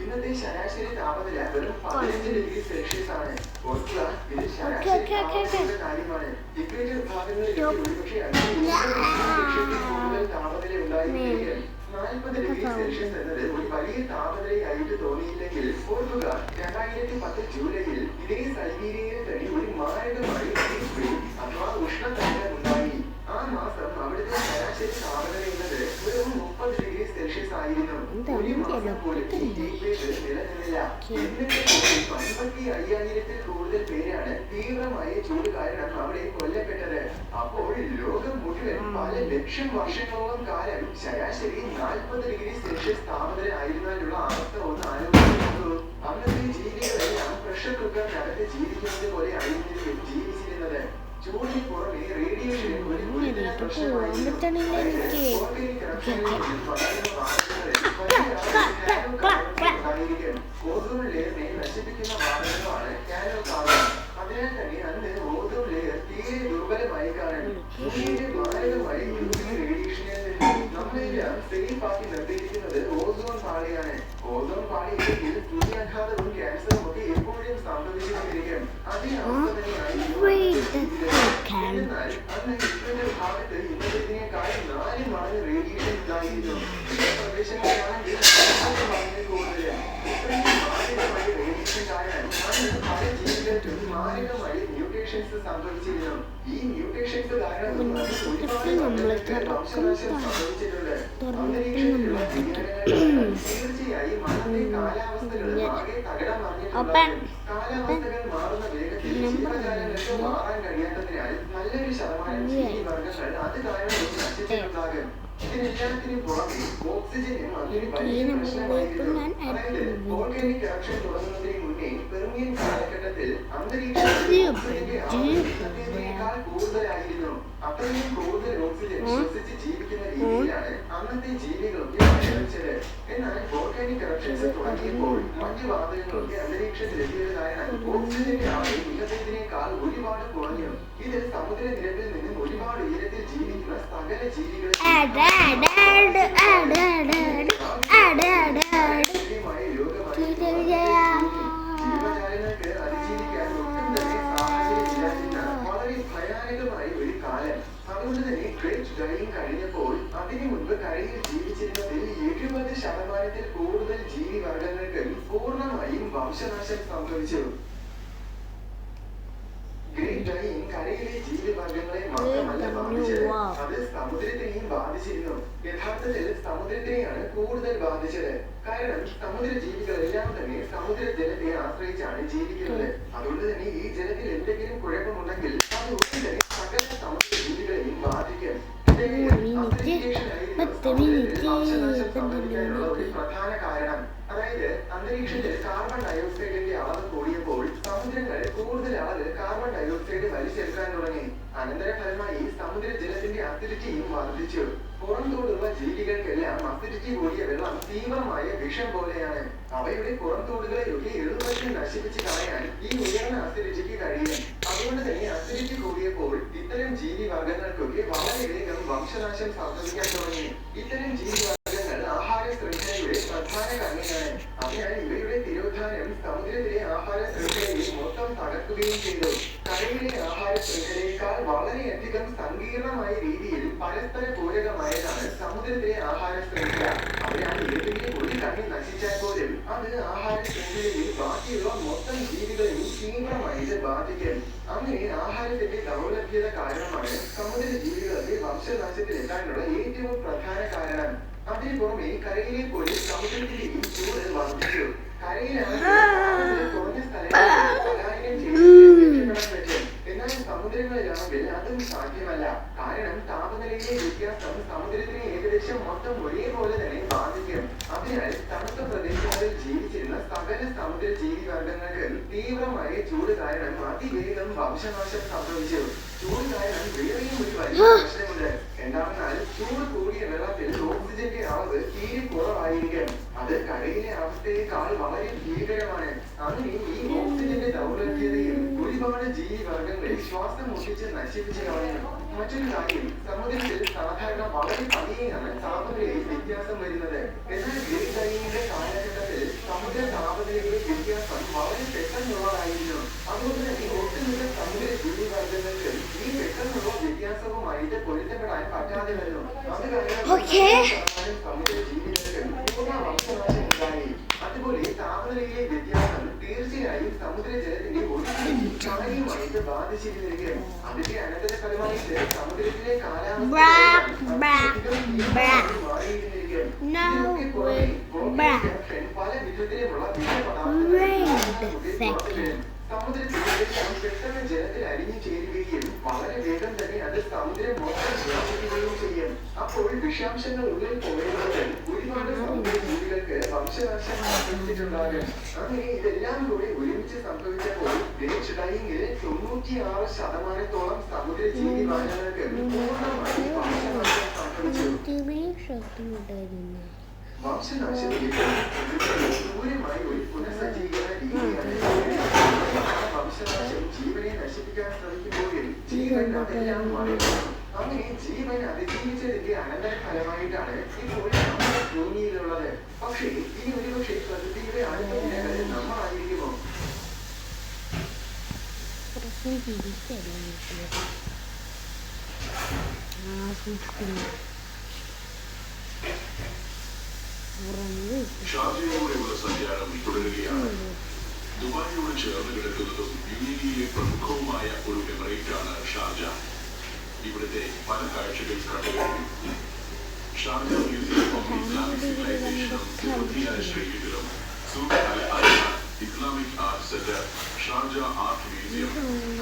ഇന്നത്തെ ശരാശരി താപനില വെറും 15 ഡിഗ്രി സെൽഷ്യസ് ആണ്. ഓർക്കുക, ഇത് ശരാശരി താപനിലയുടെ കാര്യമാണ്. ഇക്വേറ്റർ ഭാഗങ്ങളിൽ ഒരുപക്ഷെ കൂടുതൽ താപനില ഉണ്ടായിരിക്കും. 40 ഡിഗ്രി സെൽഷ്യസ് എന്നത് ഒരു വലിയ താപനിലയായിട്ട് തോന്നിയില്ലെങ്കിൽ ഓർക്കുക, 2010 ജൂലൈയിൽ ഇതേ സൈബീരിയയിൽ തന്നെ ഒരു മാരകമായ അഥവാ ഉഷ്ണതരംഗം ഉണ്ടായി. ആ മാസം അവിടുത്തെ ശരാശരി താപനില എന്നത് വെറും 30 ഡിഗ്രി സെൽഷ്യസ് ആയിരുന്നു. ഒരു മാസം പോലും നിലനിന്നില്ല. എന്നിട്ട് 55,000-ൽ കൂടുതൽ പേരാണ് തീവ്രമായ ചൂട് കാരണം അവിടെ കൊല്ലപ്പെട്ടത്. അപ്പോൾ ലോകം മുഴുവൻ പല ലക്ഷം വർഷങ്ങളോളം കാലം ശരാശരി 40 ഡിഗ്രി സെൽഷ്യസ് താപനില ആയിരുന്നാലുള്ള അവസ്ഥ ഒന്ന് ആലോചിച്ചു. അന്നത്തെ ജീവികളെല്ലാം പ്രഷർ കുക്കറിനകത്ത് ജീവിക്കുന്നത് പോലെ ആയിരുന്നിരിക്കും ജീവിച്ചിരുന്നത്. ചൂടിന് പുറമെ റേഡിയേഷനും ഒരു ഗുരുതര പ്രശ്നമായിരുന്നു. ഓസോൺ ലെയറിനെ നശിപ്പിക്കുന്ന വാതകമാണ് കാനോ കാർബൺ. അതിനാൽ തന്നെ അന്ന് ഓസോൺ ലെയർ തീരെ ദുർബലമായി കാണും. ഭൂമിയുടെ മാരകമായ റേഡിയേഷനിൽ നിന്ന് നമ്മളെല്ലാം സേഫ് ആക്കി നിർത്തിയിരിക്കുന്നത് ഓസോൺ പാളിയാണ്. ഓസോൺ പാളിയില്ലെങ്കിൽ സൂര്യാഘാതവും ക്യാൻസറും ഒക്കെ എപ്പോഴും സംഭവിച്ചുകൊണ്ടിരിക്കും. അതേ അവസ്ഥ തന്നെയായി എന്നാൽ അന്ന് ഇക്വറ്റർ ഭാഗത്ത് ഇന്നത്തേക്കാൾ 4 മടങ്ങ് റേഡിയേഷൻ ഉണ്ടായിരുന്നു. ചില പ്രദേശങ്ങളിലാണെങ്കിൽ കൂടുതൽ. ഇത്രയും മാരകമായ റേഡിയേഷൻ കാരണം അന്ന് പല ജീവികൾക്കും മാരകമായ മ്യൂട്ടേഷൻസ് സംഭവിച്ചിരുന്നു. ഈ മ്യൂട്ടേഷൻസ് കാരണം ഒരുപാട് വംശനാശം സംഭവിച്ചിട്ടുണ്ട്. അന്തരീക്ഷത്തിലുള്ള വ്യതിയാനങ്ങൾ തീർച്ചയായും അന്നത്തെ കാലാവസ്ഥകൾ ആകെ തകിടം മറിഞ്ഞിട്ടുണ്ട്. കാലാവസ്ഥകൾ മാറുന്ന വേഗത്തിൽ ജീവജാലങ്ങൾക്ക് മാറാൻ കഴിയാത്തതിനാൽ നല്ലൊരു ശതമാനം ജീവിവർഗങ്ങൾ അത് കാരണം നശിച്ചിട്ടുണ്ടാകും. ഇതിനെല്ലാത്തിനും പുറമെ ഓക്സിജനും അതൊരു വലിയ പ്രശ്നമായിരുന്നു. അതായത് വോൾക്കാനിക് ഇറപ്ഷൻ തുടങ്ങുന്നതിന് മുന്നേ പെർമിയൻ കാലഘട്ടത്തിൽ അന്തരീക്ഷത്തിൽ ഓക്സിജന്റെ അളവ് ഇന്നത്തേതിനേക്കാൾ കൂടുതലായിരുന്നു. അത്രയും കൂടുതൽ ഓക്സിജൻ ശ്വസിച്ച് ജീവിക്കുന്ന രീതിയിലാണ് അന്നത്തെ ജീവികളൊക്കെ പരിണമിച്ചത്. എന്നാൽ വോൾക്കാനിക് ഇറപ്ഷൻസ് തുടങ്ങിയപ്പോൾ മറ്റു വാതകങ്ങളൊക്കെ അന്തരീക്ഷത്തിലെത്തിയത് കാരണം ഓക്സിജന്റെ അളവ് ഇന്നത്തേതിനേക്കാൾ ഒരുപാട് കുറഞ്ഞു. ഇത് സമുദ്രനിരപ്പിൽ നിന്നും ഒരുപാട് ഉയരത്തിൽ ജീവിക്കുന്ന സകല ജീവികളെ ജീവജാലങ്ങൾക്ക് അതിജീവിക്കാൻ ഒട്ടും തന്നെ സാഹചര്യമില്ലാതിരുന്ന വളരെ ഭയാനകമായ ഒരു കാലം. അതുകൊണ്ട് തന്നെ ഗ്രേറ്റ് ഡൈയിങ് കഴിഞ്ഞപ്പോൾ അതിനു മുൻപ് കരയിൽ ജീവിച്ചിരുന്നതിൽ 70% കൂടുതൽ ജീവിവർഗങ്ങൾക്ക് പൂർണ്ണമായും വംശനാശം സംഭവിച്ചു. ഗ്രേറ്റ് ഡൈയിങ് കരയിലെ ജീവിവർഗങ്ങളെ മാത്രമല്ല ബാധിച്ചത്, അത് സമുദ്രത്തിനെയും ബാധിച്ചിരുന്നു. യഥാർത്ഥത്തിൽ സമുദ്രത്തിനെയാണ് കൂടുതൽ ബാധിച്ചത്. കാരണം സമുദ്ര ജീവികളെല്ലാം തന്നെ സമുദ്ര ജലത്തെ ആശ്രയിച്ചാണ് ജീവിക്കുന്നത്. അതുകൊണ്ട് തന്നെ ഈ ജലത്തിൽ എന്തെങ്കിലും കുഴപ്പമുണ്ടെങ്കിൽ അത് ഒന്നും തന്നെ സകല സമുദ്ര ജീവികളെയും ബാധിക്കും. വംശനാശം സംഭവിക്കാനുള്ള ഒരു പ്രധാന കാരണം, അതായത് അന്തരീക്ഷത്തിൽ കാർബൺ ഡയോക്സൈഡിന്റെ അളവ് കൂടിയപ്പോൾ സമുദ്രങ്ങൾ കൂടുതൽ അളവ് കാർബൺ ഡയോക്സൈഡ് വലിച്ചെടുക്കാൻ തുടങ്ങി. അനന്തരഫലമായി സമുദ്ര ജലത്തിന്റെ അസിഡിറ്റിയും വർദ്ധിച്ചു. പുറംതോടുള്ള ജീവികൾക്കെല്ലാം അസിഡിറ്റി കൂടിയ വെള്ളം തീവ്രമായ വിഷം പോലെയാണ്. അവയുടെ പുറംതോടുകളെയൊക്കെ എളുപ്പത്തിൽ നശിപ്പിച്ച് കളയാൻ ഈ ഉയർന്ന അസിഡിറ്റിക്ക് കഴിയും. അതുകൊണ്ട് തന്നെ അസിഡിറ്റി കൂടിയപ്പോൾ ഇത്തരം ജീവിവർഗങ്ങൾക്കൊക്കെ വളരെ വേഗം വംശനാശം സംഭവിക്കാൻ തുടങ്ങി. ഇത്തരം ജീവിവർഗങ്ങൾ ആഹാര ശൃംഖലയുടെ പ്രധാന കണ്ണിയാണ്. അതിനാൽ ഇവയുടെ തിരോധാനം സമുദ്രത്തിലെ ആഹാര ശൃംഖലയെ മൊത്തം തകർക്കുകയും ചെയ്തു. കരയിലെ ആഹാര ശൃംഖലയേക്കാൾ വളരെയധികം സങ്കീർണമായ രീതിയിൽ പരസ്പര പൂരകമായതാണ് സമുദ്രത്തിലെ ആഹാര ശൃംഖല. അതിനാൽ ഏതെങ്കിലും ഒരു കണ്ണി നശിച്ചാൽ പോലും അത് ആഹാര ശൃംഖലയിൽ ബാക്കിയുള്ള മൊത്തം ജീവികളെയും തീവ്രമായിട്ട് ബാധിക്കും. അങ്ങനെ ആഹാരത്തിന്റെ ദൗർലഭ്യത കാരണമാണ് സമുദ്ര ജീവികളുടെ വംശനാശത്തിലെത്താനുള്ള ഏറ്റവും പ്രധാന കാരണം. അതിനു പുറമെ കരയിലെ പോലെ സമുദ്രത്തിലെയും ചൂട് വർദ്ധിച്ചു. കരയിലാണെങ്കിൽ കുറഞ്ഞ സ്ഥലങ്ങളിൽ പലായനം ചെയ്ത് രക്ഷപ്പെടാൻ പറ്റും. എന്നാൽ സമുദ്രങ്ങളിലാണെങ്കിൽ അതും സാധ്യമല്ല. കാരണം താപനിലയിലെ വ്യത്യാസം സമുദ്രത്തിനെ ഏകദേശം മൊത്തം ഒരേപോലെ തന്നെ ബാധിക്കും. അതിനാൽ തണുത്ത പ്രദേശങ്ങളിൽ ജീവിച്ചിരുന്ന സകല സമുദ്ര ജീവിവർഗങ്ങൾക്ക് തീവ്രമായ ചൂട് കാരണം അതിവേഗം വംശനാശം സംഭവിച്ചു. ചൂട് കാരണം വേറെയും ഒരു വലിയ പ്രശ്നമുണ്ട്. എന്താണെന്നാൽ ചൂട് കൂടിയ വെള്ളത്തിൽ ഓക്സിജന്റെ അളവ് അളവ് തീരെ കുറവായിരിക്കും. അത് കരയിലെ അവസ്ഥയേക്കാൾ വളരെ ഭീകരമാണ്. അങ്ങനെ ഈ ഓക്സിജന്റെ ദൗർലഭ്യതയും ഒരുപാട് ജീവിവർഗങ്ങളെ ശ്വാസം മുട്ടിച്ച് നശിപ്പിച്ചു കളയും. മറ്റൊരു കാര്യം, സമുദ്രത്തിൽ സാധാരണ വളരെ പതിയെയാണ് താപനിലയിൽ വ്യത്യാസം വരുന്നത്. എന്നാൽ ഗ്രേറ്റ് ബരിയറിന്റെ കാലഘട്ടത്തിൽ സമുദ്ര താപനിലയിലെ വ്യത്യാസം വളരെ പെട്ടെന്നുള്ളതായിരുന്നു. അതുകൊണ്ട് തന്നെ ഒട്ടുമിക്ക സമുദ്ര ജീവിവർഗങ്ങൾക്ക് ഈ പെട്ടെന്നുള്ള വ്യത്യാസവുമായിട്ട് പൊരുത്തപ്പെടാൻ പറ്റാതെ വരുന്നു. അത് കാരണം സമുദ്ര ജീവികൾക്ക് പൂർണ്ണ വംശനാശം ഉണ്ടായി. അതുപോലെ താപനിലയിലെ വ്യത്യാസം തീർച്ചയായും സമുദ്രജലത്തിന്റെ ഒഴുക്കിനെ കാര്യമായിട്ട് ബാധിച്ചിരിക്കും. അതിന്റെ അനന്തരഫലമായിട്ട് സമുദ്രത്തിലെ കാലാവസ്ഥ പല വിധത്തിലുമുള്ള സമുദ്രജലം പെട്ടെന്ന് ജലത്തിൽ അലിഞ്ഞു ചേരുകയും വളരെ വേഗം തന്നെ അത് സമുദ്രം മൊത്തം വ്യാപിക്കുകയും ചെയ്യും. അപ്പോൾ വിഷാംശങ്ങൾ ഉള്ളിൽ പോയതോടെ ഒരുപാട് സമുദ്ര ജീവികൾക്ക് വംശനാശം സംഭവിച്ചിട്ടുണ്ടാകും. അങ്ങനെ ഇതെല്ലാം കൂടി ഒരുമിച്ച് സംഭവിച്ചപ്പോൾ ഗ്രേറ്റ് ഡൈയിങ്ങിൽ 96% സമുദ്ര ജീവി മാനങ്ങൾക്ക് പൂർണ്ണമായി വംശനാശം സംഭവിച്ചു. വംശനാശം ദൂരമായി ഒരു പുനഃസജ്ജീകരണ രീതിയാണ്. വംശനാശം ജീവനെ നശിപ്പിക്കാൻ ശ്രമിക്കുമ്പോഴും ജീവൻ അതെല്ലാം മറികടന്നു. അങ്ങനെ ജീവൻ അതിജീവിച്ചതിന്റെ അനന്തരഫലമായിട്ടാണ് ഇപ്പോൾ നമ്മുടെ ഭൂമിയിലുള്ളത്. പക്ഷേ ഇനി ഒരുപക്ഷെ പ്രകൃതിയുടെ അനുഭവങ്ങൾ നമ്മളായിരിക്കുമോ? ഷാർജയിലൂടെയുള്ള സഞ്ചാരം തുടരുകയാണ്. ദുബായിയോട് ചേർന്ന് കിടക്കുന്നതും യുഎഇയിലെ പ്രമുഖവുമായ ഒരു എമിറേറ്റാണ് ഷാർജ. ഇവിടുത്തെ പല കാഴ്ചകൾ കണ്ടുകഴിഞ്ഞു. ഷാർജ മ്യൂസിയം ഓഫ് ഇസ്ലാമിക് സിവിലൈസേഷനും 26 സ്ട്രീറ്റുകളും സൂഖ് അൽ അദ്ന Islamic art centre, Sharjah art museum,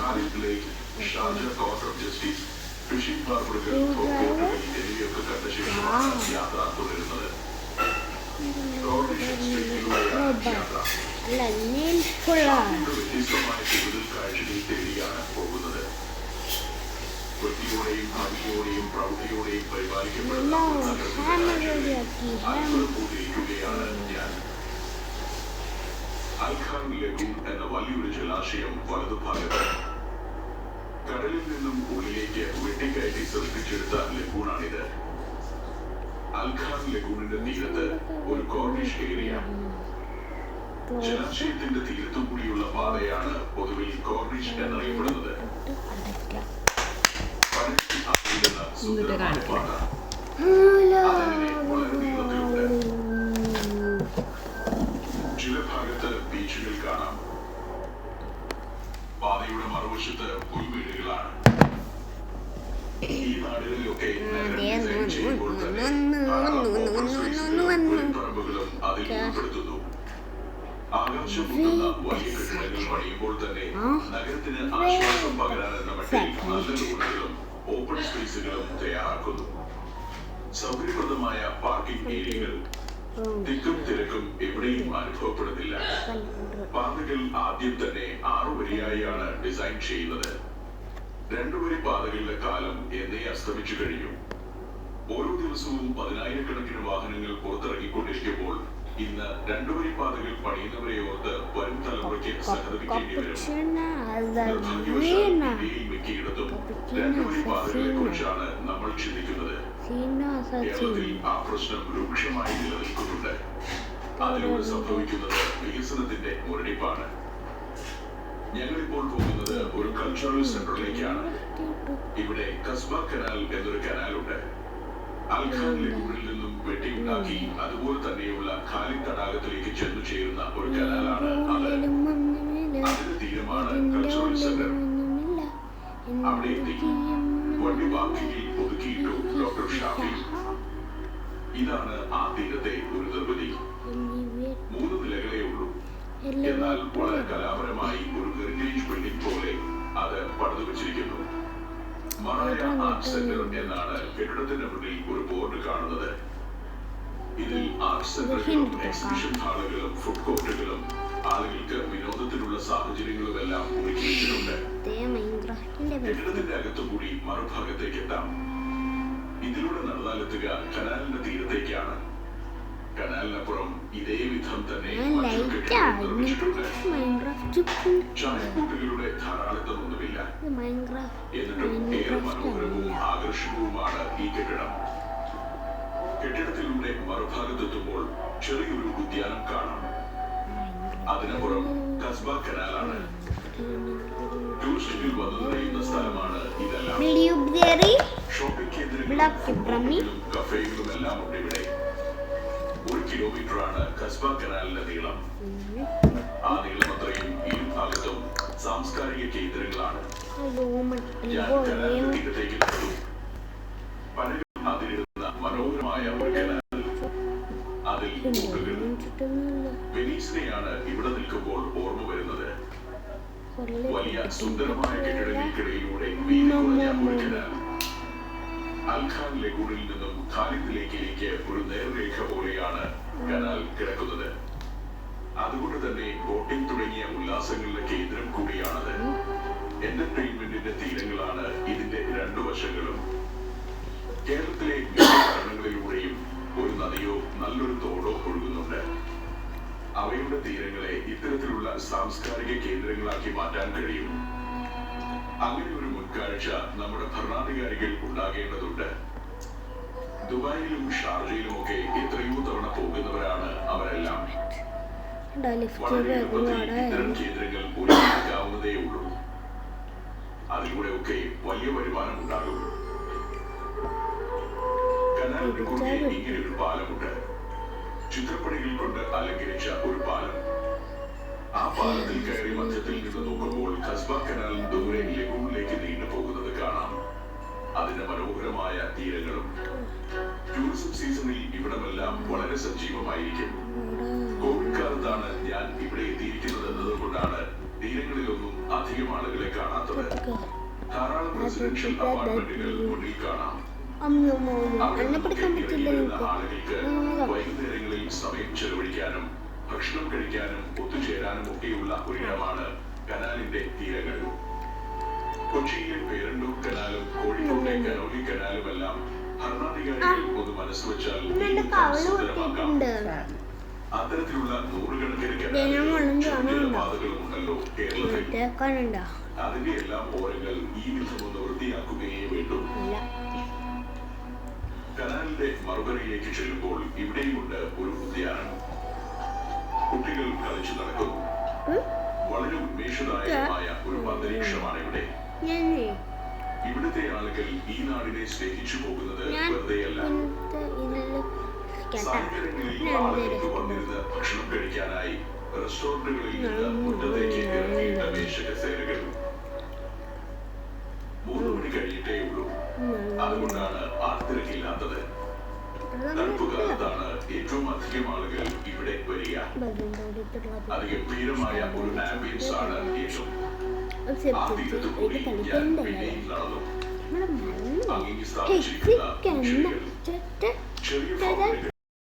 Khalid lake, Sharjah court of justice, fishing ഹാർബറുകൾ, ഫോർട്ടുകൾ എന്നിവയൊക്കെ കണ്ട ശേഷമാണ് യാത്ര തുടരുന്നത്. വ്യത്യസ്തമായ കൂടുതൽ കാഴ്ചകൾ തേടിയാണ് പോകുന്നത്. വൃത്തിയോടെയും ഭംഗിയോടെയും പ്രൗഢിയോടെയും പരിപാലിക്കപ്പെടുന്ന അത്ഭുതപ്പെട്ടിരിക്കുകയാണ് ഞാൻ. അൽഖാൻ ലഗൂൺ എന്ന വലിയൊരു ജലാശയം വലതുഭാഗത്ത്. കടലിൽ നിന്നും ഉള്ളിലേക്ക് വെട്ടിക്കയറ്റി സൃഷ്ടിച്ചെടുത്ത ലഗൂണാണിത്. അൽഖാൻ ലഗൂണിന്റെ തീരത്ത് ഒരു കോർണിഷ് ഏരിയ. ജലാശയത്തിന്റെ തീരത്തുകൂടിയുള്ള പാതയാണ് പൊതുവിൽ കോർണിഷ് എന്നറിയപ്പെടുന്നത്. സുന്ദരമായ പാത അതിനെ വളരെ നീളത്തിലുണ്ട്. ചില ഭാഗത്ത് ബീച്ചുകൾ കാണാം. പാതയുടെ മറുവശത്ത് പുൽമേടുകളാണ്. ഈ നാടുകളിലൊക്കെ ഡിസൈൻ ചെയ്യുമ്പോൾ തന്നെ പറമ്പുകളും അതിൽ ഉൾപ്പെടുത്തുന്നു. ആകാശം മുട്ടുന്ന വലിയ കെട്ടിടങ്ങൾ പണിയുമ്പോൾ തന്നെ നഗരത്തിന് ആശ്വാസം പകരാനെന്ന മട്ടിൽ നല്ല റോഡുകളും ഓപ്പൺ സ്പേസുകളും തയ്യാറാക്കുന്നു. സൗകര്യപ്രദമായ പാർക്കിംഗ് ഏരിയകൾ. തിക്കും തിരക്കും എവിടെയും അനുഭവപ്പെടുന്നില്ല. പാതകൾ ആദ്യം തന്നെ 6 വരിയായാണ് ഡിസൈൻ ചെയ്യുന്നത്. 2 വരി പാതകളുടെ കാലം എന്നേ അസ്തമിച്ചു കഴിഞ്ഞു. ഓരോ ദിവസവും 10,000-കണക്കിന് വാഹനങ്ങൾ പുറത്തിറങ്ങിക്കൊണ്ടിരിക്കുമ്പോൾ ഇന്ന് 2 വരി പാതകൾ പണിയുന്നവരെ ഓർത്ത് വരും തലമുറയ്ക്ക് സഹതപിക്കേണ്ടി വരും. നിർഭാഗ്യവശാൽ ഇന്ത്യയിൽ മിക്കയിടത്തും 2 വരി പാതകളെ കുറിച്ചാണ് നമ്മൾ ചിന്തിക്കുന്നത്. കേരളത്തിൽ ആ പ്രശ്നം രൂക്ഷമായി നിലനിൽക്കുന്നുണ്ട്. അതിലൂടെ സംഭവിക്കുന്നത് വികസനത്തിന്റെ മുരടിപ്പാണ്. ഞങ്ങളിപ്പോൾ പോകുന്നത് ഒരു കൾച്ചറൽ സെന്ററിലേക്കാണ്. ഇവിടെ കസ്ബ കനാൽ എന്നൊരു കനാലുണ്ട്. അൽഖാൻ ലഗൂണിൽ നിന്നും വെട്ടിയുണ്ടാക്കി അതുപോലെ തന്നെയുള്ള ഖാലിദ് തടാകത്തിലേക്ക് ചെന്നു ചേരുന്ന ഒരു കനാലാണ് അത്. അതിന്റെ തീരമാണ് കൾച്ചറൽ സെന്റർ. അവിടെ എത്തി വണ്ടി പാർക്കിങ്ങിൽ ഒതുക്കിയിട്ടു ഡോക്ടർ ഷാഫി. ഇതാണ് ആ തീരത്തെ ഒരു നിർമ്മിതി. 3 നിലകളേ ഉള്ളൂ. എന്നാൽ വളരെ കലാപരമായി ഒരു ഹെറിറ്റേജ് ബിൽഡിംഗ് പോലെ അത് പണിതു വെച്ചിരിക്കുന്നു. മറായ ആർട്ട് സെന്റർ എന്നാണ് കെട്ടിടത്തിന്റെ മുന്നിൽ ഒരു ബോർഡ് കാണുന്നത്. ഇതിൽ ആർട്ട് സെന്ററുകളും എക്സിബിഷൻ ഹാളുകളും ഫുഡ് കോർട്ടുകളും ആളുകൾക്ക് വിനോദത്തിനുള്ള സാഹചര്യങ്ങളും എല്ലാം ഒരുക്കി വെച്ചിട്ടുണ്ട്. കെട്ടിടത്തിന്റെ അകത്തുകൂടി മറുഭാഗത്തേക്ക് എത്താം. ഇതിലൂടെ നടന്നാലെത്തുക കനാലിന്റെ തീരത്തേക്കാണ്. കനാലിനപ്പുറം ഇതേ വിധം തന്നെ മറ്റൊരു കെട്ടിടം നിർമ്മിച്ചിട്ടുണ്ട്. ചായക്കൂട്ടുകളുടെ ധാരാളിത്തമൊന്നുമില്ല. എന്നിട്ടും ഏറെ മനോഹരവും ആകർഷകവുമാണ് ഈ കെട്ടിടം. കെട്ടിടത്തിലൂടെ മറുഭാഗത്തെത്തുമ്പോൾ ചെറിയൊരു ഉദ്യാനം കാണാം. അതിനപ്പുറം കസ്ബ കനാലാണ്. ടൂറിസ്റ്റുകൾ വന്നു നിറയുന്ന സ്ഥലമാണ് ഇതെല്ലാം. ഷോപ്പിംഗ് കേന്ദ്രങ്ങളും കഫേകളും എല്ലാം ഉണ്ട് ഇവിടെ. 1 കിലോമീറ്ററാണ് കസ്ബ കനാലിന്റെ നീളം. ആ നീളം അത്രയും ഇരുഭാഗത്തും സാംസ്കാരിക കേന്ദ്രങ്ങളാണ്. ഞാൻ കനാലിന്റെ തീരത്തേക്ക് നടന്നു. പനകൾ അതിരിടുന്ന മനോഹരമായ ഒരു കനാൽ. അതിൽ ബോട്ടുകൾ. വെനീസിനെയാണ് ഇവിടെ നിൽക്കുമ്പോൾ ഓർമ്മ വരുന്നത്. വലിയ സുന്ദരമായ കെട്ടിടങ്ങൾക്കിടയിലൂടെ വീതി കുറഞ്ഞ ഒരു കനാൽ. അൽഖാൻ ലഗൂണിൽ നിന്നും ഖാലിദ് ലേക്കിലേക്ക് ഒരു നേർരേഖ പോലെയാണ് കനാൽ കിടക്കുന്നത്. അതുകൊണ്ട് തന്നെ ബോട്ടിംഗ് തുടങ്ങിയ ഉല്ലാസങ്ങളുടെ കേന്ദ്രം കൂടിയാണത്. എന്റർടൈൻമെന്റിന്റെ തീരങ്ങളാണ് ഇതിന്റെ 2 വശങ്ങളും. കേരളത്തിലെ മിക്ക പട്ടണങ്ങളിലൂടെയും ഒരു നദിയോ നല്ലൊരു തോടോ ഒഴുകുന്നുണ്ട്. അവയുടെ തീരങ്ങളെ ഇത്തരത്തിലുള്ള സാംസ്കാരിക കേന്ദ്രങ്ങളാക്കി മാറ്റാൻ കഴിയും. അങ്ങനെ ഒരു മുൻകാഴ്ച നമ്മുടെ ഭരണാധികാരികൾ ഉണ്ടാകേണ്ടതുണ്ട്. ദുബായിലും ഷാർജയിലുമൊക്കെ എത്രയോ തവണ പോകുന്നവരാണ് അവരെല്ലാം. വളരെ എളുപ്പത്തിൽ ഇത്തരം കേന്ദ്രങ്ങൾ ഒരുക്കാവുന്നതേ ഉള്ളൂ. അതിലൂടെയൊക്കെ വലിയ വരുമാനം ഉണ്ടാകും. കനാലിന് കുറുകെ ഇങ്ങനെ ഒരു പാലമുണ്ട്. ചിത്രപ്പണികൾ കൊണ്ട് അലങ്കരിച്ച ഒരു പാലം. ആ പാലത്തിൽ കയറി മധ്യത്തിൽ നിന്ന് നോക്കുമ്പോൾ കസ്ബ കനാൽ ദൂരെ ലഗൂണിലേക്ക് നീണ്ടു പോകുന്നത് കാണാം. അതിന്റെ മനോഹരമായ തീരങ്ങളും. ടൂറിസം സീസണിൽ ഇവിടമെല്ലാം വളരെ സജീവമായിരിക്കും. കോവിഡ് കാലത്താണ് ഞാൻ ഇവിടെ എത്തിയിരിക്കുന്നത് എന്നതുകൊണ്ടാണ് തീരങ്ങളിലൊന്നും അധികം ആളുകളെ കാണാത്തത്. ധാരാളം റെസിഡൻഷ്യൽ അപ്പാർട്ട്മെന്റുകൾ മുന്നിൽ കാണാം. ആളുകൾക്ക് വൈകുന്നേരങ്ങളിൽ സമയം ചെലവഴിക്കാനും ഭക്ഷണം കഴിക്കാനും ഒത്തുചേരാനും ഒക്കെയുള്ള ഒരിടമാണ് കനാലിന്റെ തീരങ്ങൾ. കൊച്ചിയിലെ പേരണ്ടൂർ കനാലും കോഴിക്കോട്ടെ കനോലി കനാലുമെല്ലാം ഭരണാധികാരികൾ ഒന്ന് മനസ്സുവെച്ചാൽ സുന്ദരമാക്കാം. അത്തരത്തിലുള്ള നൂറുകണക്കിന് കനാലുകളും പാതകളും ഉണ്ടല്ലോ കേരളത്തിൽ. അതിന്റെ എല്ലാം ഓരങ്ങൾ ഈ വിധം ഒന്ന് വൃത്തിയാക്കുകയേ വേണ്ടൂ. കനാലിന്റെ മറുകരയിലേക്ക് ചെല്ലുമ്പോൾ ഇവിടെയുമുണ്ട് ഒരു ഉദ്യാനം. കുട്ടികൾ കളിച്ചു നടക്കുന്നു. വളരെ ഉന്മേഷദായകമായ ഒരു അന്തരീക്ഷമാണ് ഇവിടെ. ഇവിടുത്തെ ആളുകൾ ഈ നാടിനെ സ്നേഹിച്ചു പോകുന്നത് വെറുതെയല്ല. സാഹചര്യങ്ങളിൽ ആളുകൾക്ക് വന്നിരുന്ന് ഭക്ഷണം കഴിക്കാനായി റെസ്റ്റോറന്റുകളിൽ നിന്ന് മുറ്റത്തേക്ക് ഇറങ്ങിയിട്ട മേശകസേരകൾ 3 മണി കഴിഞ്ഞിട്ടേ ഉള്ളൂ. അതുകൊണ്ടാണ് ആൾത്തിരക്കില്ലാത്തത്. തണുപ്പ് കാലത്താണ് ഏറ്റവും അധികം ആളുകൾ ഇവിടെ വരിക. അതിഗംഭീരമായ ഒരു ആംബിയൻസ് ആണ് ഏറ്റവും. ആ തീരത്ത് കൂടി ഞാൻ പിന്നെയും നടന്നു. അങ്ങിങ്ങി സ്ഥാപിച്ചിരിക്കുന്ന ചെറിയ